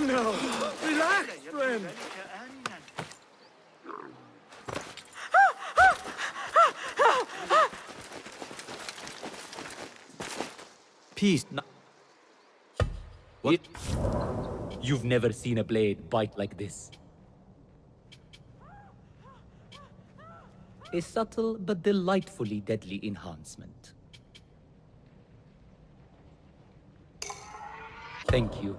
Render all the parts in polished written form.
No! Relax, friend! Peace. What? You've never seen a blade bite like this. A subtle but delightfully deadly enhancement. Thank you.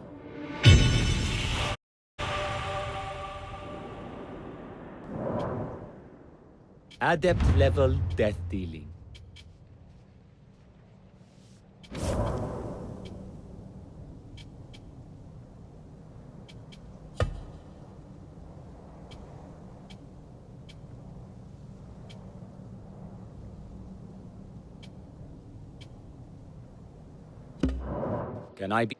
Adept level death dealing. Can I be?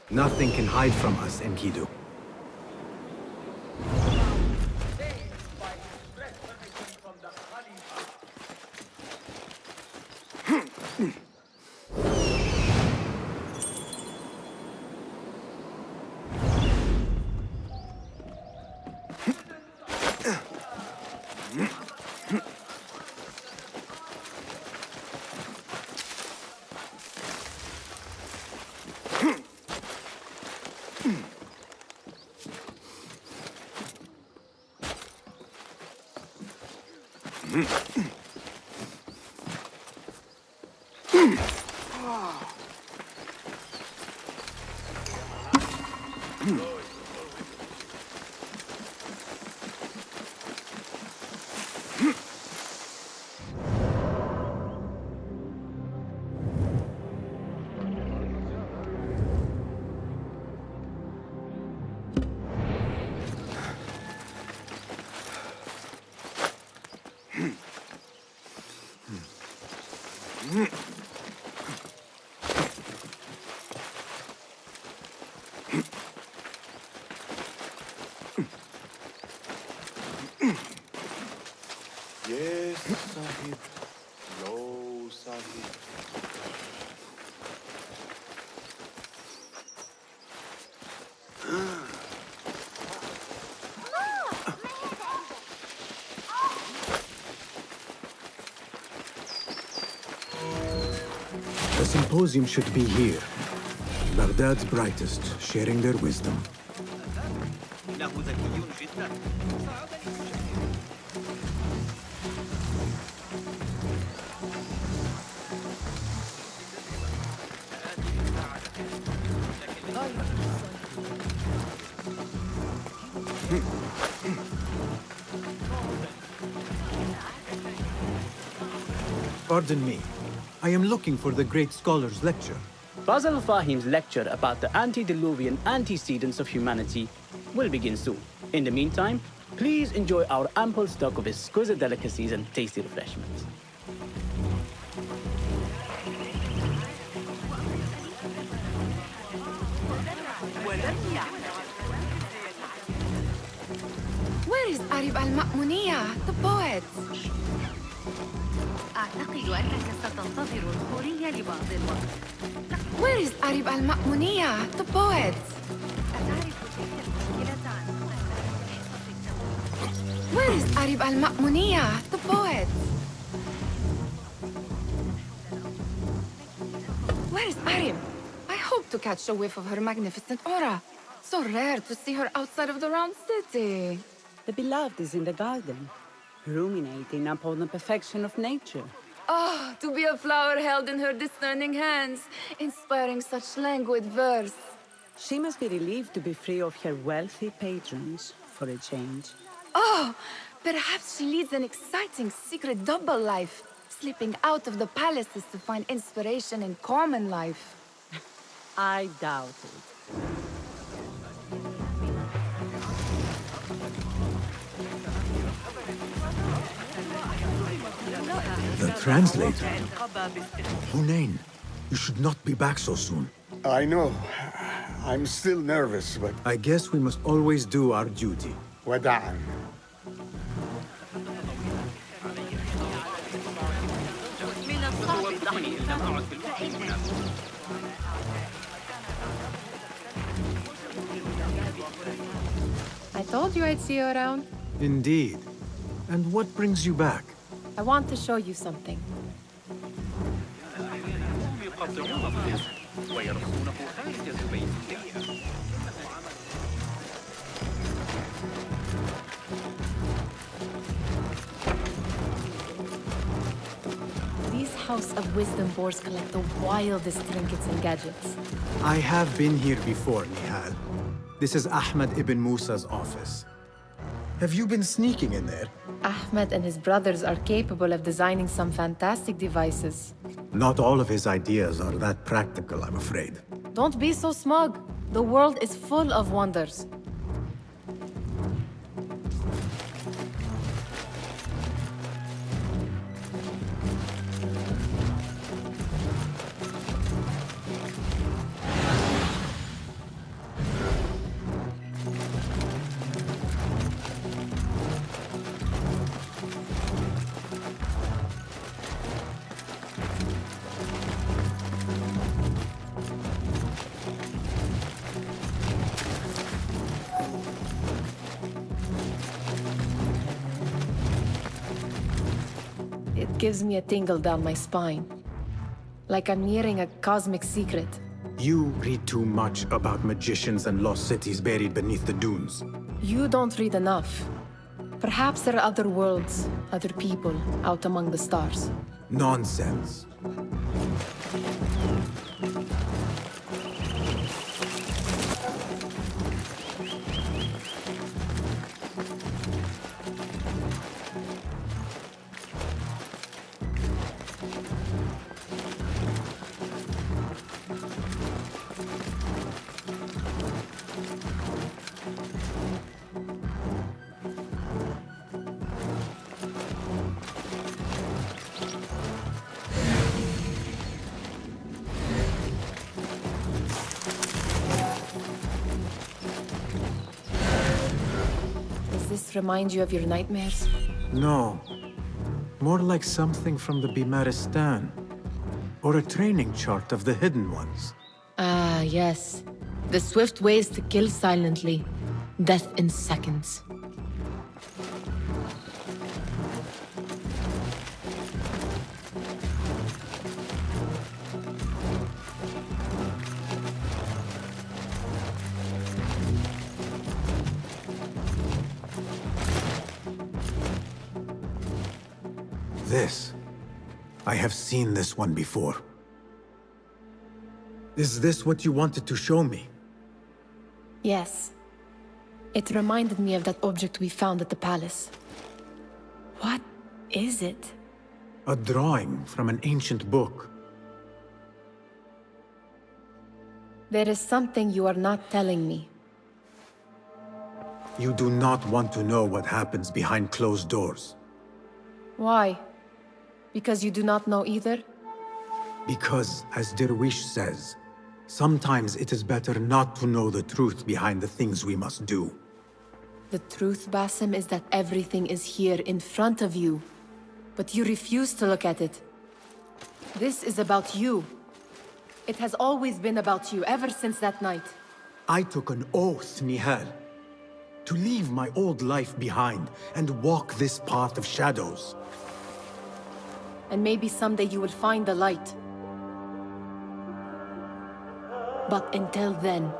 Nothing can hide from us, Enkidu. Yes, Sahib. No, Sahib. The symposium should be here. Baghdad's brightest, sharing their wisdom. Pardon me. I am looking for the great scholar's lecture. Fazl Fahim's lecture about the antediluvian antecedents of humanity will begin soon. In the meantime, please enjoy our ample stock of exquisite delicacies and tasty refreshments. Where is Arib al-Ma'muniya, the poet? أعتقد أنك ستنتظر الخورية لبعض الوقت. Where is Arib al-Ma'muniya, the poet? أتعرف تلك المشكلة عن Where is Arib al-Ma'muniya, the poet? Where is Arib? I hope to catch a whiff of her magnificent aura. So rare to see her outside of the round city. The beloved is in the garden, ruminating upon the perfection of nature. Oh, to be a flower held in her discerning hands, inspiring such languid verse. She must be relieved to be free of her wealthy patrons for a change. Oh, perhaps she leads an exciting secret double life, slipping out of the palaces to find inspiration in common life. I doubt it. The translator? Hunain, you should not be back so soon. I know. I'm still nervous, but I guess we must always do our duty. وداعا. من الصعب التحديد. I told you I'd see you around. Indeed. And what brings you back? I want to show you something. These House of Wisdom boars collect the wildest trinkets and gadgets. I have been here before, Nihal. This is Ahmed ibn Musa's office. Have you been sneaking in there? Ahmed and his brothers are capable of designing some fantastic devices. Not all of his ideas are that practical, I'm afraid. Don't be so smug. The world is full of wonders. It gives me a tingle down my spine. Like I'm nearing a cosmic secret. You read too much about magicians and lost cities buried beneath the dunes. You don't read enough. Perhaps there are other worlds, other people, out among the stars. Nonsense. Does this remind you of your nightmares? No. More like something from the Bimaristan. Or a training chart of the Hidden Ones. Ah, yes. The swift ways to kill silently. Death in seconds. This. I have seen this one before. Is this what you wanted to show me? Yes. It reminded me of that object we found at the palace. What is it? A drawing from an ancient book. There is something you are not telling me. You do not want to know what happens behind closed doors. Why? Because you do not know either? Because, as Derwish says, sometimes it is better not to know the truth behind the things we must do. The truth, Basim, is that everything is here in front of you. But you refuse to look at it. This is about you. It has always been about you, ever since that night. I took an oath, Nihal, to leave my old life behind and walk this path of shadows. And maybe someday you will find the light. But until then,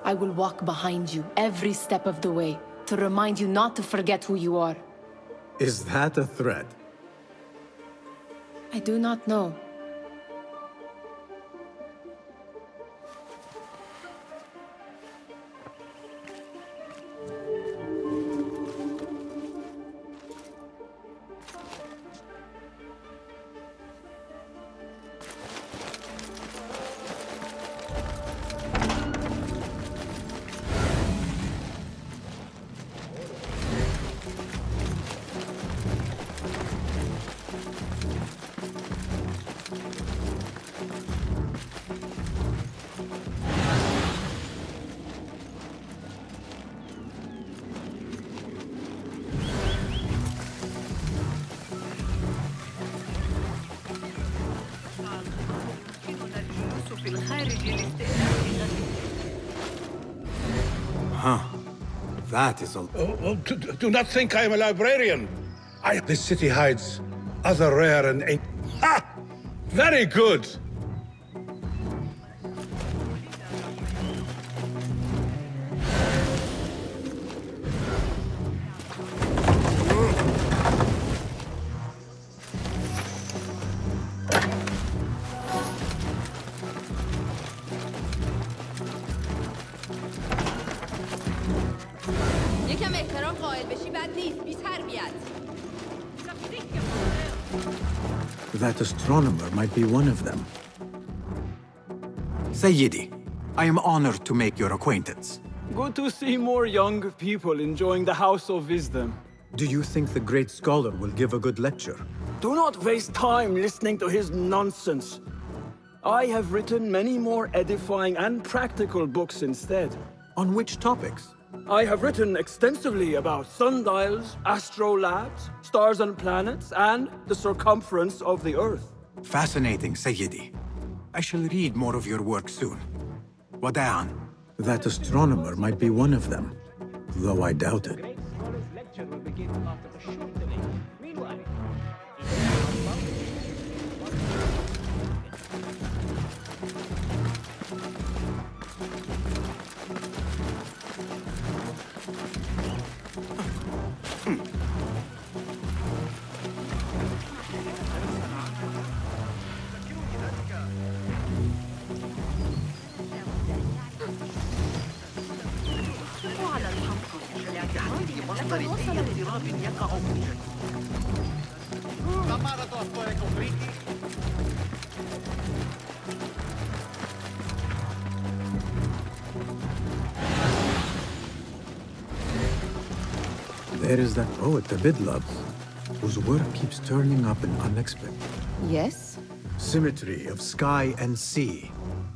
I will walk behind you every step of the way to remind you not to forget who you are. Is that a threat? I do not know. That is a... Do not think I am a librarian. This city hides other rare and Ha! Very good. یکم احترام قائل بشی بد نیست بی تربیت. That astronomer might be one of them. Sayyidi, I am honored to make your acquaintance. Good to see more young people enjoying the House of Wisdom. Do you think the great scholar will give a good lecture? Do not waste time listening to his nonsense. I have written many more edifying and practical books instead. On which topics? I have written extensively about sundials, astrolabes, stars and planets, and the circumference of the Earth. Fascinating, Sayyidi. I shall read more of your work soon. Wada'an. That astronomer might be one of them, though I doubt it. Great scholar's lecture will begin after a short delay. Meanwhile, وعلى الحنطة لاعتقاد مصدر أي اضطراب يقع في There is that poet David loves, whose work keeps turning up in unexpected. Yes? Symmetry of sky and sea,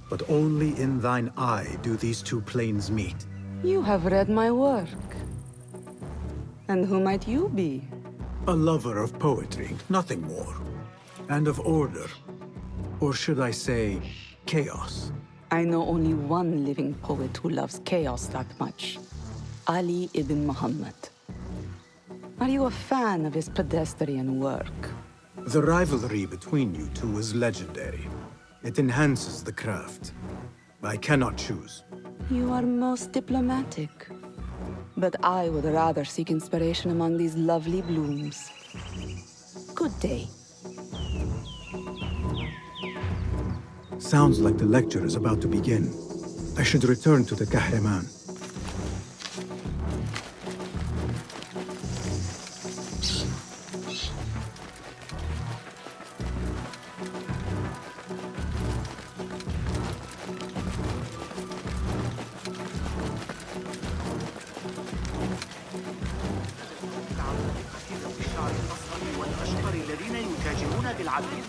but only in thine eye do these two planes meet. You have read my work. And who might you be? A lover of poetry, nothing more. And of order. Or should I say, chaos. I know only one living poet who loves chaos that much. Ali ibn Muhammad. Are you a fan of his pedestrian work? The rivalry between you two is legendary. It enhances the craft. I cannot choose. You are most diplomatic. But I would rather seek inspiration among these lovely blooms. Good day. Sounds like the lecture is about to begin. I should return to the Kahraman. والأشقر الذين يتاجرون بالعبيد.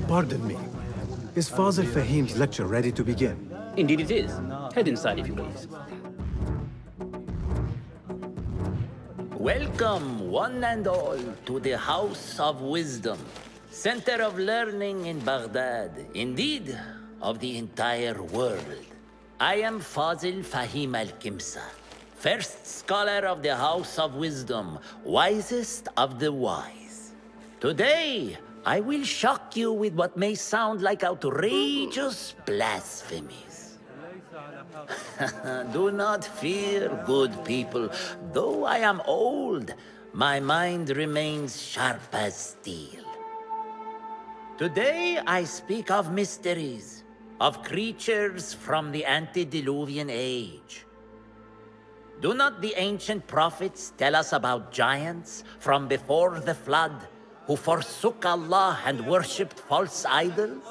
Pardon me. Is Father Fahim's lecture ready to begin? Indeed it is. Head inside if you please. Welcome, one and all, to the House of Wisdom, center of learning in Baghdad, indeed, of the entire world. I am Fazil Fahim al-Kimsa, first scholar of the House of Wisdom, wisest of the wise. Today, I will shock you with what may sound like outrageous blasphemies. Do not fear, good people. Though I am old, my mind remains sharp as steel. Today, I speak of mysteries, of creatures from the antediluvian age. Do not the ancient prophets tell us about giants from before the flood who forsook Allah and worshipped false idols?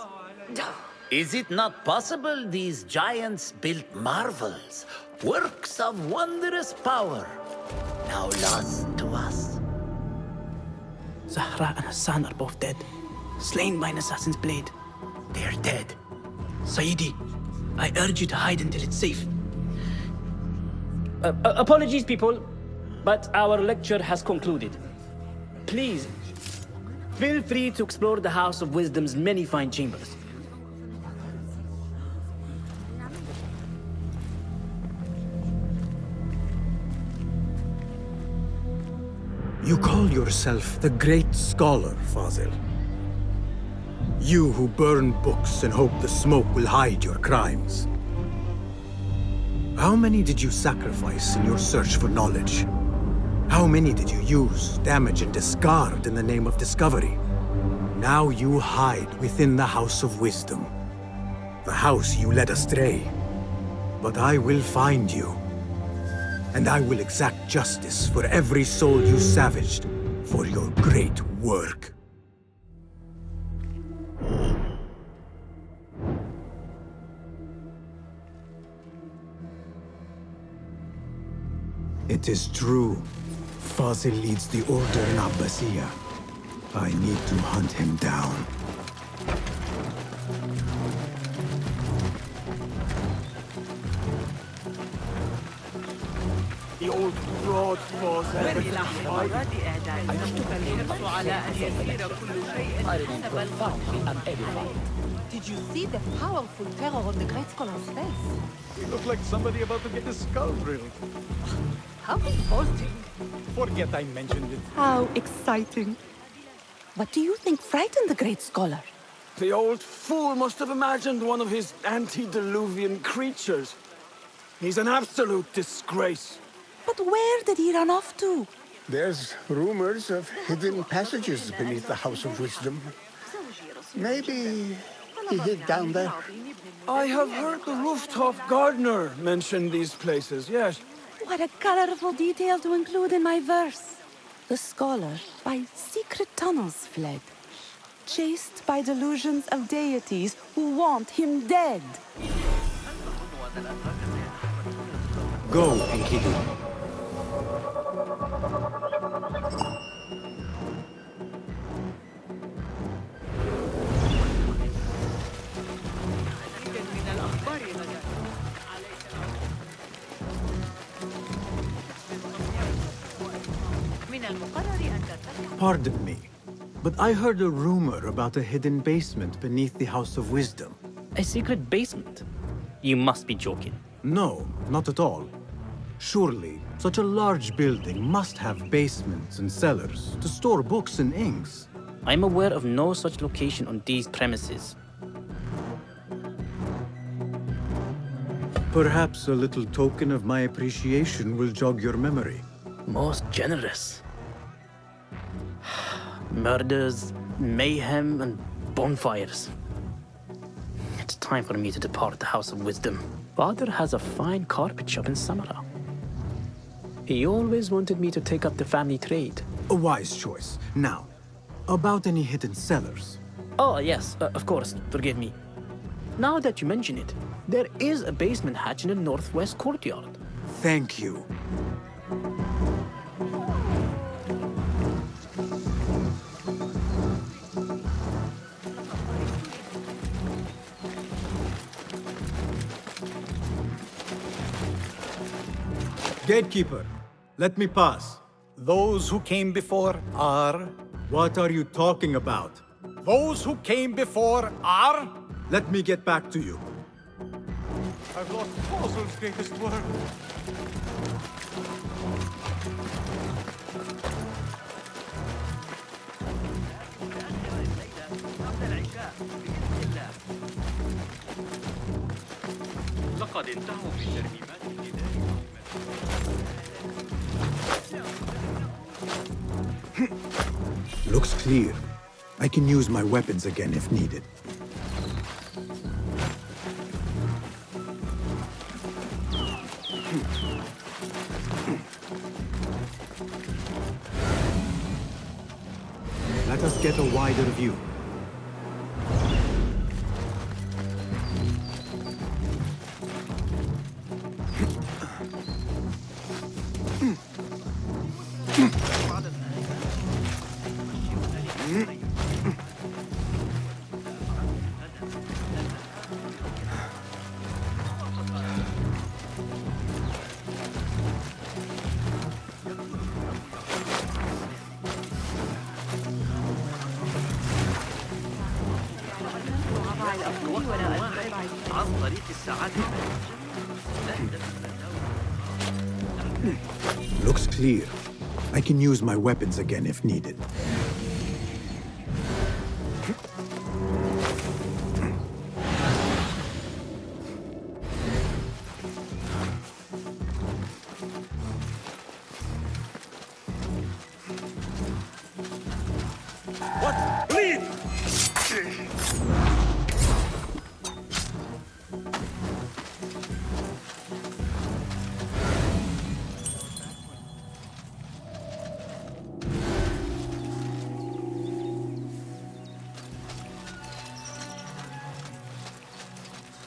Is it not possible these giants built marvels, works of wondrous power, now lost to us? Zahra and Hassan are both dead, slain by an assassin's blade. They're dead. Sayyidi, I urge you to hide until it's safe. Apologies, people, but our lecture has concluded. please, feel free to explore the House of Wisdom's many fine chambers. You call yourself the Great Scholar, Fazil. You who burn books and hope the smoke will hide your crimes. How many did you sacrifice in your search for knowledge? How many did you use, damage, and discard in the name of discovery? Now you hide within the House of Wisdom. The house you led astray. But I will find you. And I will exact justice for every soul you savaged for your great work. It is true. Fazil leads the Order in Abbasiyah. I need to hunt him down. The old broad was وإلى حوارات إعدادنا الحرص على أن يسير كل شيء حسب القانون. Did you see the powerful terror on the Great Scholar's face? He looked like somebody about to get his skull drilled. How revolting. Forget I mentioned it. How exciting. What do you think frightened the Great Scholar? The old fool must have imagined one of his antediluvian creatures. He's an absolute disgrace. But where did he run off to? There's rumors of hidden passages beneath the House of Wisdom. Maybe he hid down there. I have heard the rooftop gardener mention these places, yes. What a colorful detail to include in my verse. The scholar by secret tunnels fled, chased by delusions of deities who want him dead. Go, Enkidu. Pardon me, but I heard a rumor about a hidden basement beneath the House of Wisdom. A secret basement? You must be joking. No, not at all. Surely, such a large building must have basements and cellars to store books and inks. I'm aware of no such location on these premises. Perhaps a little token of my appreciation will jog your memory. Most generous. Murders, mayhem, and bonfires. It's time for me to depart the House of Wisdom. Father has a fine carpet shop in Samara. He always wanted me to take up the family trade. A wise choice. Now, about any hidden cellars? Oh, yes, of course, forgive me. Now that you mention it, there is a basement hatch in the northwest courtyard. Thank you. Gatekeeper, let me pass. Those who came before are... What are you talking about? Those who came before are... Let me get back to you. I've lost Fazil's greatest work. لقد انتهوا من ترميمات البداية. Looks clear. I can use my weapons again if needed. Let us get a wider view. شريك السعادة لا تتمنوا. Looks clear. I can use my weapons again if needed. What? Lead!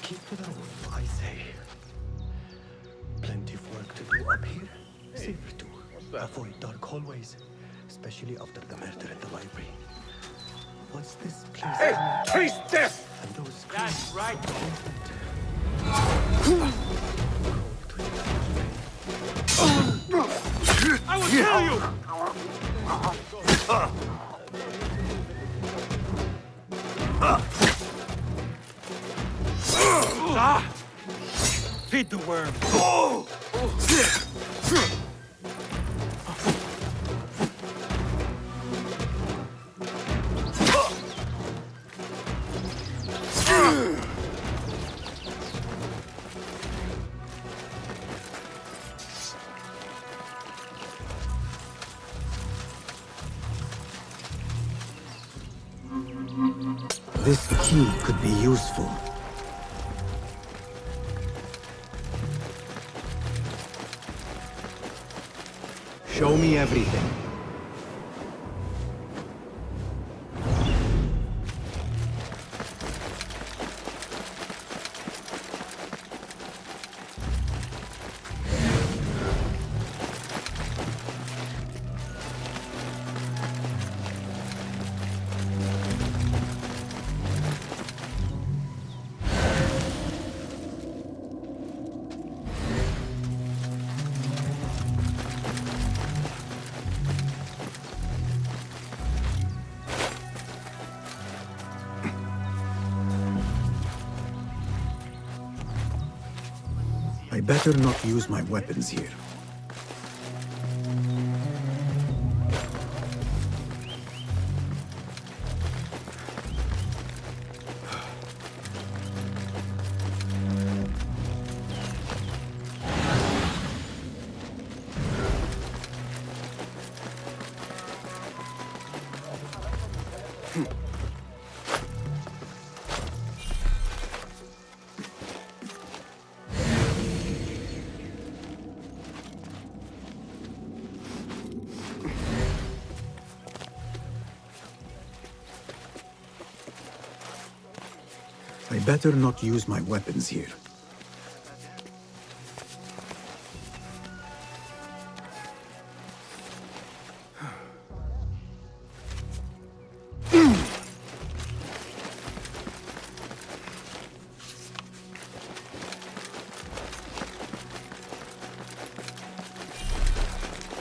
Keep to the roof, I say. Plenty of work to do up here. Safer to avoid dark hallways, especially after the murder in the library. Once this place... Hey! Taste death! And those That's right. I will kill you! Feed the worm. This key could be useful. Show me everything. I better not use my weapons here. I better not use my weapons here.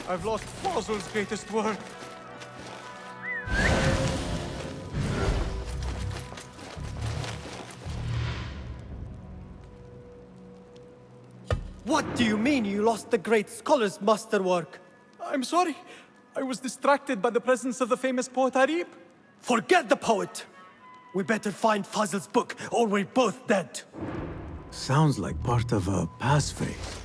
I've lost Fossil's greatest work. What do you mean you lost the great scholar's masterwork? I'm sorry. I was distracted by the presence of the famous poet Arib. Forget the poet! We better find Fazil's book, or we're both dead. Sounds like part of a passphrase.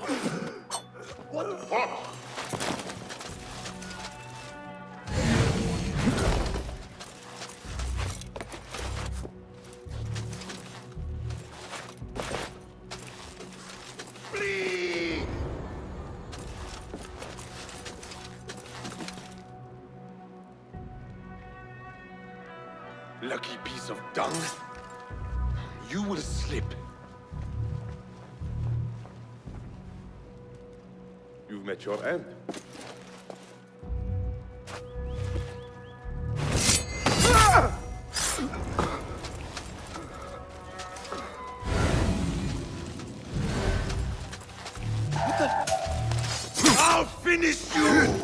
What the fuck? Lucky piece of dung. You will slip. You've met your end. I'll finish you!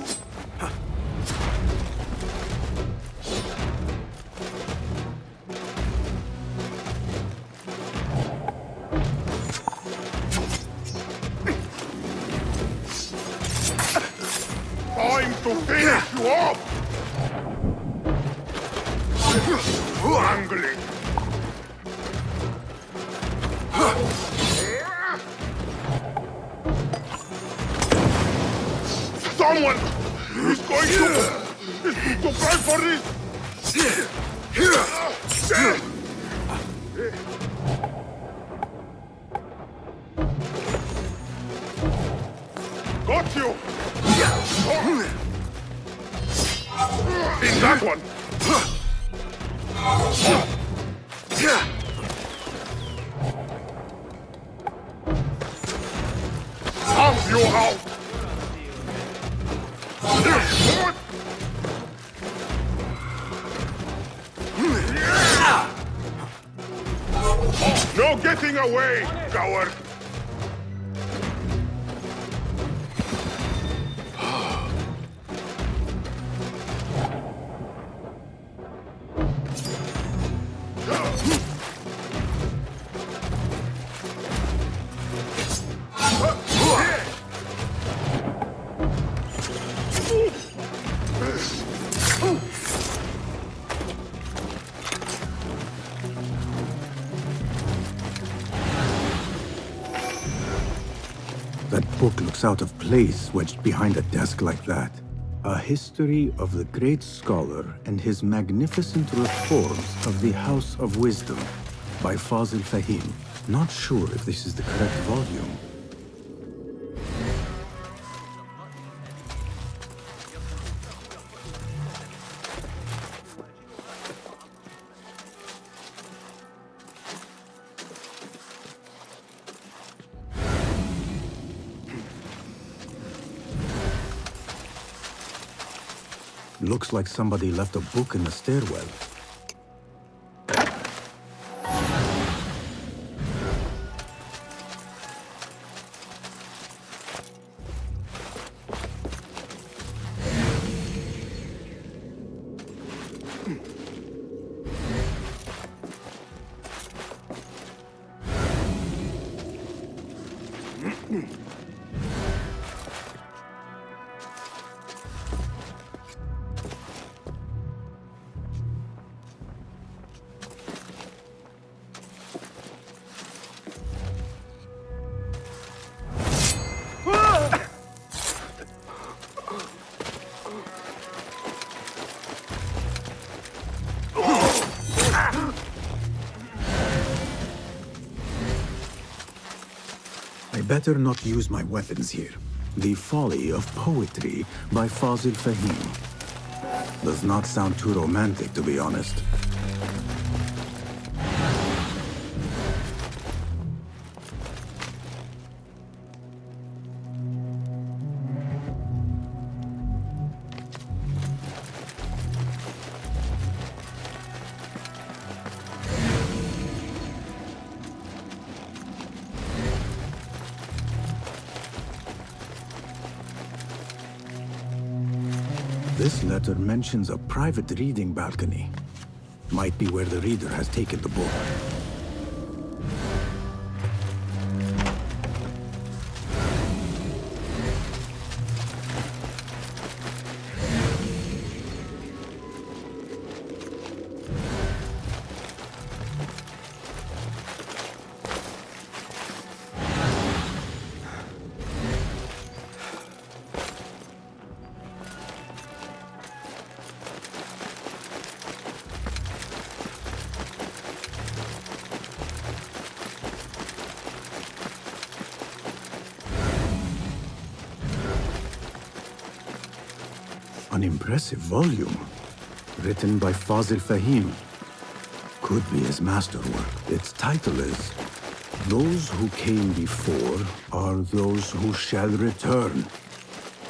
Time to finish you off! Angling! Someone is going to cry for this! Got you! In that one! Pump you out! No getting away, coward! That book looks out of place wedged behind a desk like that. A history of the great scholar and his magnificent reforms of the House of Wisdom by Fazil Fahim. Not sure if this is the correct volume. Looks like somebody left a book in the stairwell. Better not use my weapons here. The Folly of Poetry by Fazil Fahim. Does not sound too romantic, to be honest. This letter mentions a private reading balcony. Might be where the reader has taken the book. An impressive volume, written by Fazil Fahim. Could be his masterwork. Its title is Those Who Came Before Are Those Who Shall Return.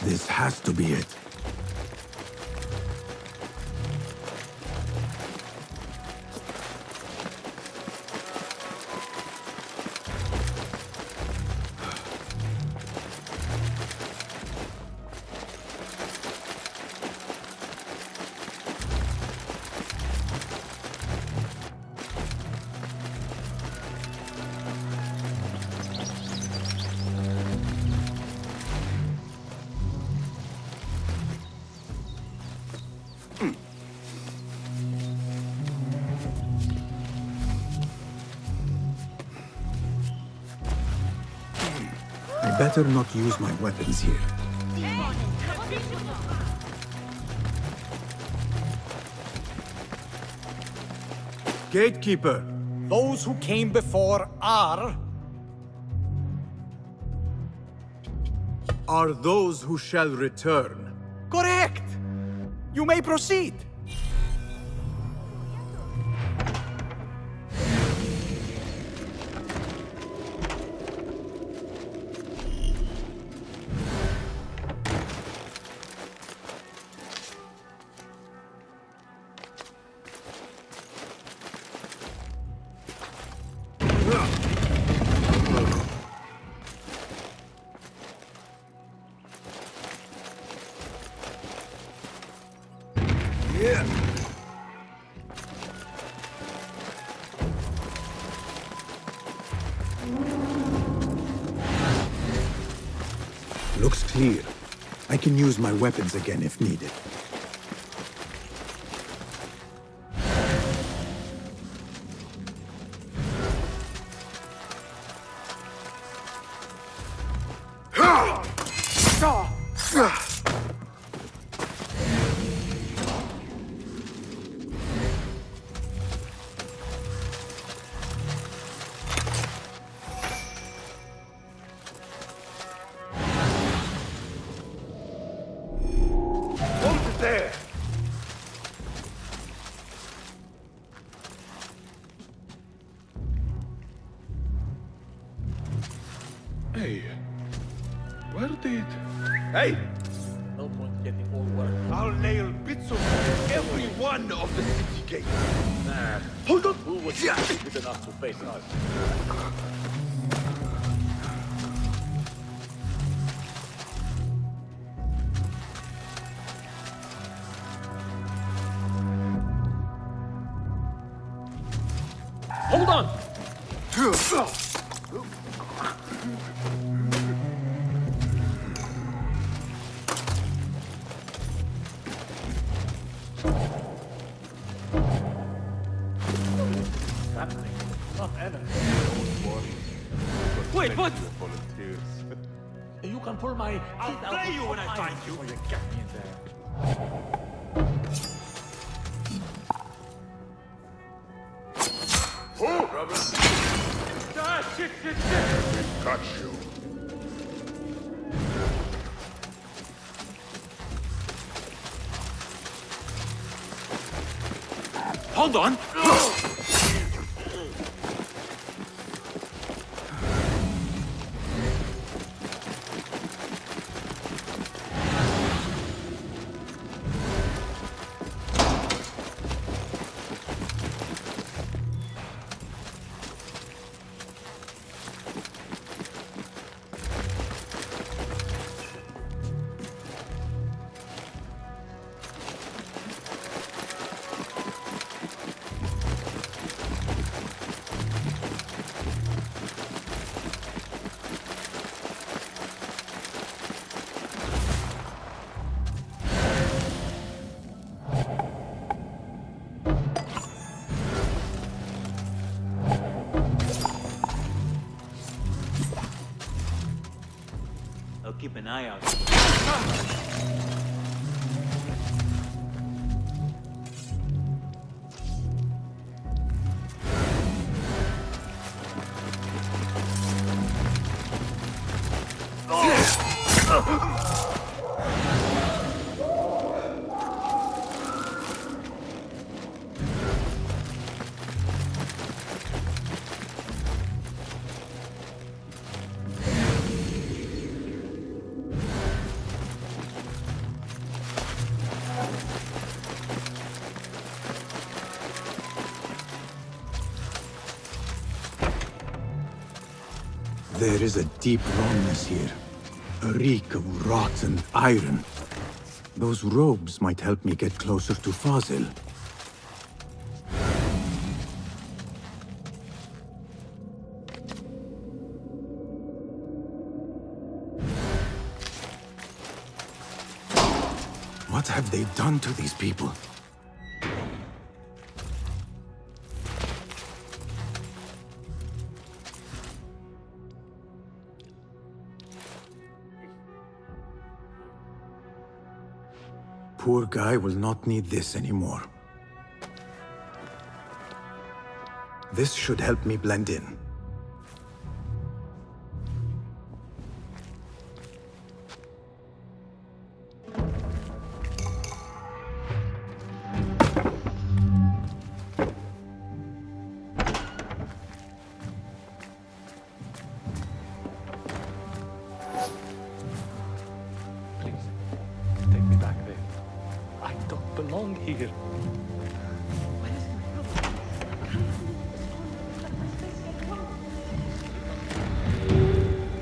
This has to be it. I better not use my weapons here. Gatekeeper! Those who came before are those who shall return. correct. You may proceed. Looks clear. I can use my weapons again if needed. Hey, where did... Hey! No point getting all work. I'll nail bits of every one of the city gates. Nah. Hold on! Who was stupid enough to face us? Hold on! Wait, what? You can pull my teeth out. I'll play you when I find you. Oh, you got me in there. Oh, brother! Ah, shit! We got you. Hold on! I'll keep an eye out. There is a deep wrongness here. A reek of rot and iron. Those robes might help me get closer to Fazil. What have they done to these people? Poor guy will not need this anymore. This should help me blend in. Take me back there. I don't belong here.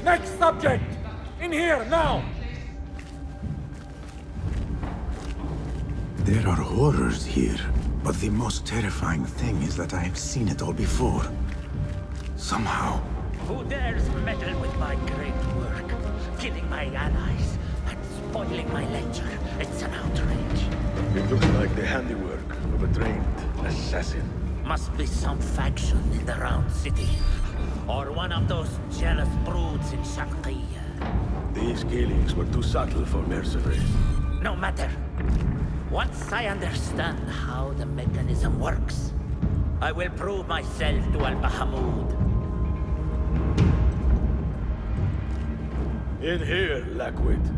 Next subject! In here, now! There are horrors here, but the most terrifying thing is that I have seen it all before. Somehow. Who dares meddle with my great work? Killing my allies and spoiling my lecture. It's an outrage. It looks like the handiwork of a trained assassin. Must be some faction in the Round City. Or one of those jealous broods in Sharqiyya. These killings were too subtle for mercenaries. No matter. Once I understand how the mechanism works, I will prove myself to Al-Bahamud. In here, Lackwit.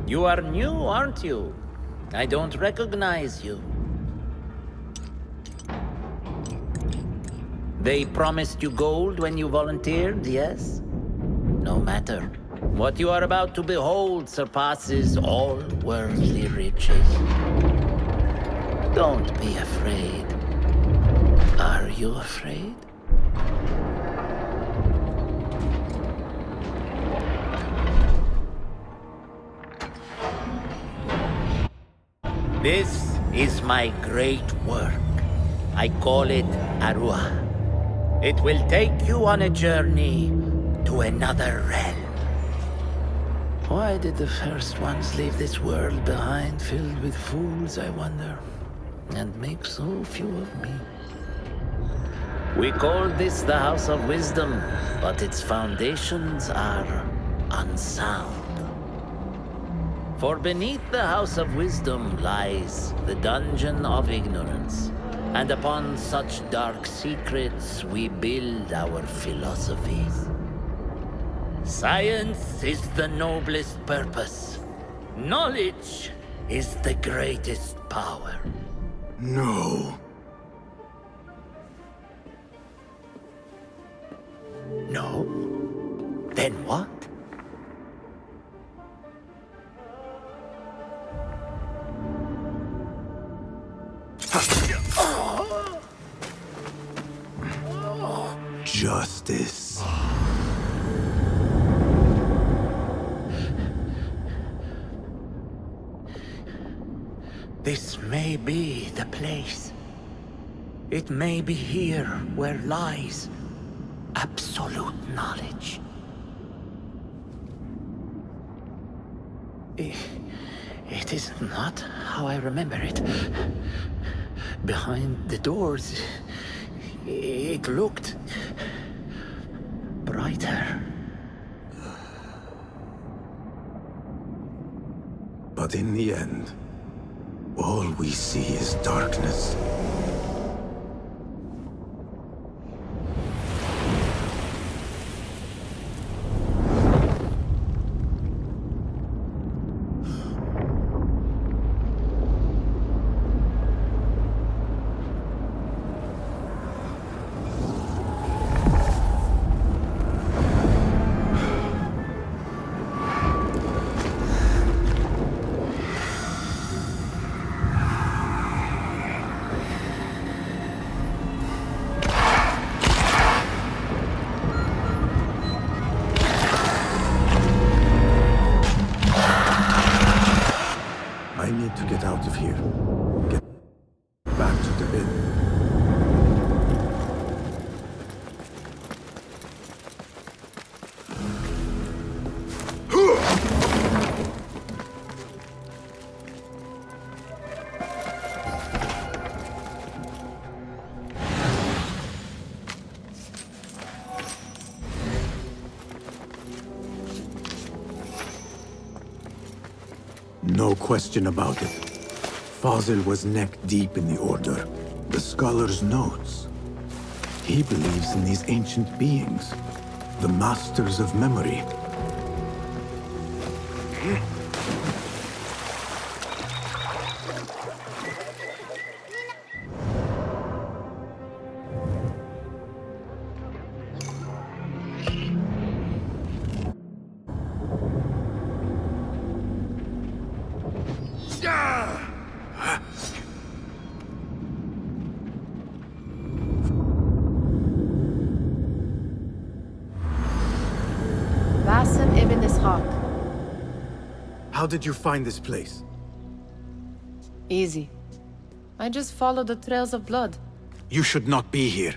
You are new, aren't you? I don't recognize you. They promised you gold when you volunteered, yes? No matter. What you are about to behold surpasses all worldly riches. Don't be afraid. Are you afraid? This is my great work. I call it Arwah. It will take you on a journey to another realm. Why did the first ones leave this world behind, filled with fools, I wonder, and make so few of me? We call this the House of Wisdom, but its foundations are unsound. For beneath the House of Wisdom lies the Dungeon of Ignorance, and upon such dark secrets we build our philosophies. Science is the noblest purpose. Knowledge is the greatest power. No. No? Then what? Justice. This may be the place. It may be here where lies absolute knowledge. It is not how I remember it. Behind the doors, it looked brighter. But in the end, all we see is darkness. I need to get out of here. Get back to the inn. No question about it. Fazil was neck-deep in the Order. The scholar's notes. He believes in these ancient beings, the masters of memory. Basim ibn Ishaq. How did you find this place? Easy. I just followed the trails of blood. You should not be here.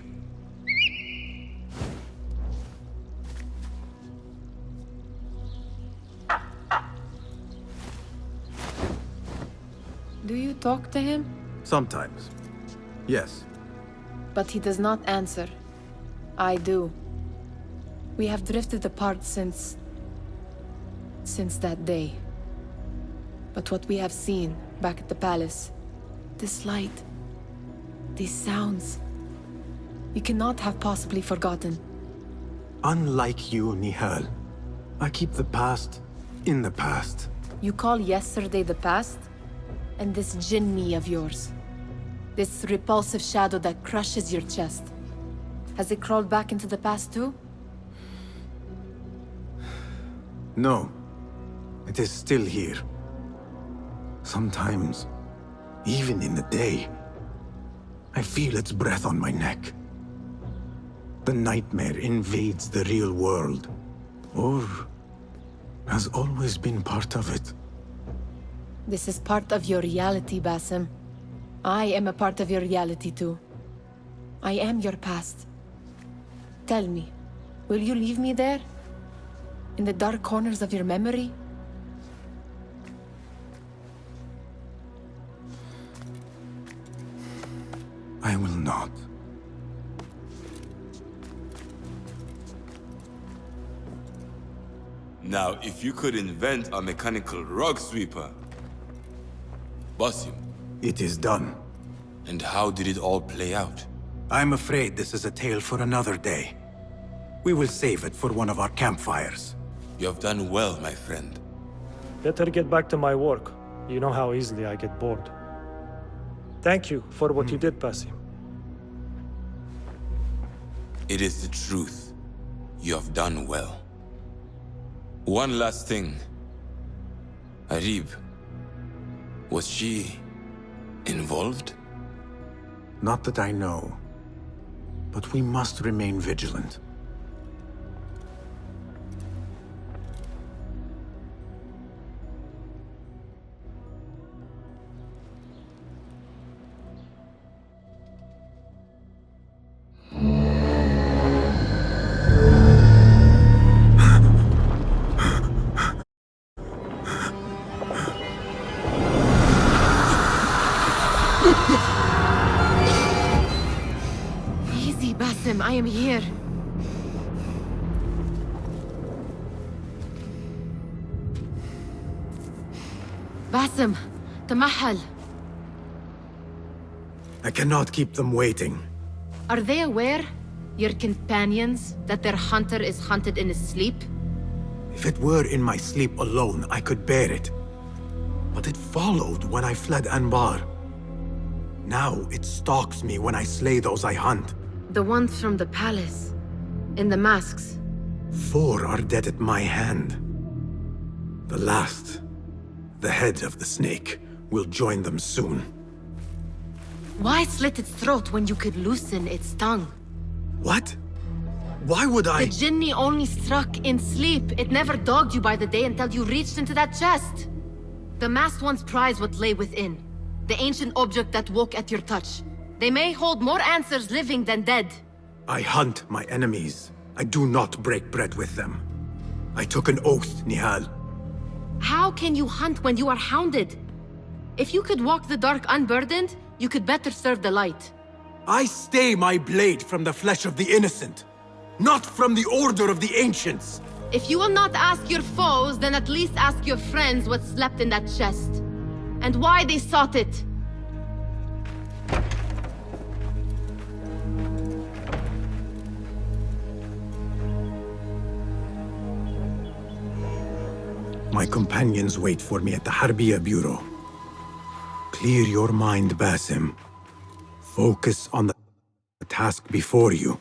Do you talk to him? Sometimes. Yes. But he does not answer. I do. We have drifted apart since that day. But what we have seen back at the palace, this light, these sounds, we cannot have possibly forgotten. Unlike you, Nihal, I keep the past in the past. You call yesterday the past? And this jinni of yours, this repulsive shadow that crushes your chest, has it crawled back into the past too? No. It is still here. Sometimes, even in the day, I feel its breath on my neck. The nightmare invades the real world, or has always been part of it. This is part of your reality, Basim. I am a part of your reality too. I am your past. Tell me, will you leave me there? In the dark corners of your memory? I will not. Now, if you could invent a mechanical rug sweeper, Basim. It is done. And how did it all play out? I'm afraid this is a tale for another day. We will save it for one of our campfires. You have done well, my friend. Better get back to my work. You know how easily I get bored. Thank you for what you did, Basim. It is the truth. You have done well. One last thing. Arib, was she involved? Not that I know. But we must remain vigilant. Easy, Basim, I am here. Basim, Tamahal. I cannot keep them waiting. Are they aware, your companions, that their hunter is hunted in his sleep? If it were in my sleep alone, I could bear it. But it followed when I fled Anbar. Now it stalks me when I slay those I hunt. The ones from the palace, in the masks. 4 are dead at my hand. The last, the head of the snake, will join them soon. Why slit its throat when you could loosen its tongue? What? Why would I? The jinni only struck in sleep. It never dogged you by the day until you reached into that chest. The masked ones prize what lay within. The ancient object that woke at your touch. They may hold more answers living than dead. I hunt my enemies. I do not break bread with them. I took an oath, Nihal. How can you hunt when you are hounded? If you could walk the dark unburdened, you could better serve the light. I stay my blade from the flesh of the innocent, not from the order of the ancients. If you will not ask your foes, then at least ask your friends what slept in that chest. And why they sought it. My companions wait for me at the Harbiya Bureau. Clear your mind, Basim. Focus on the task before you.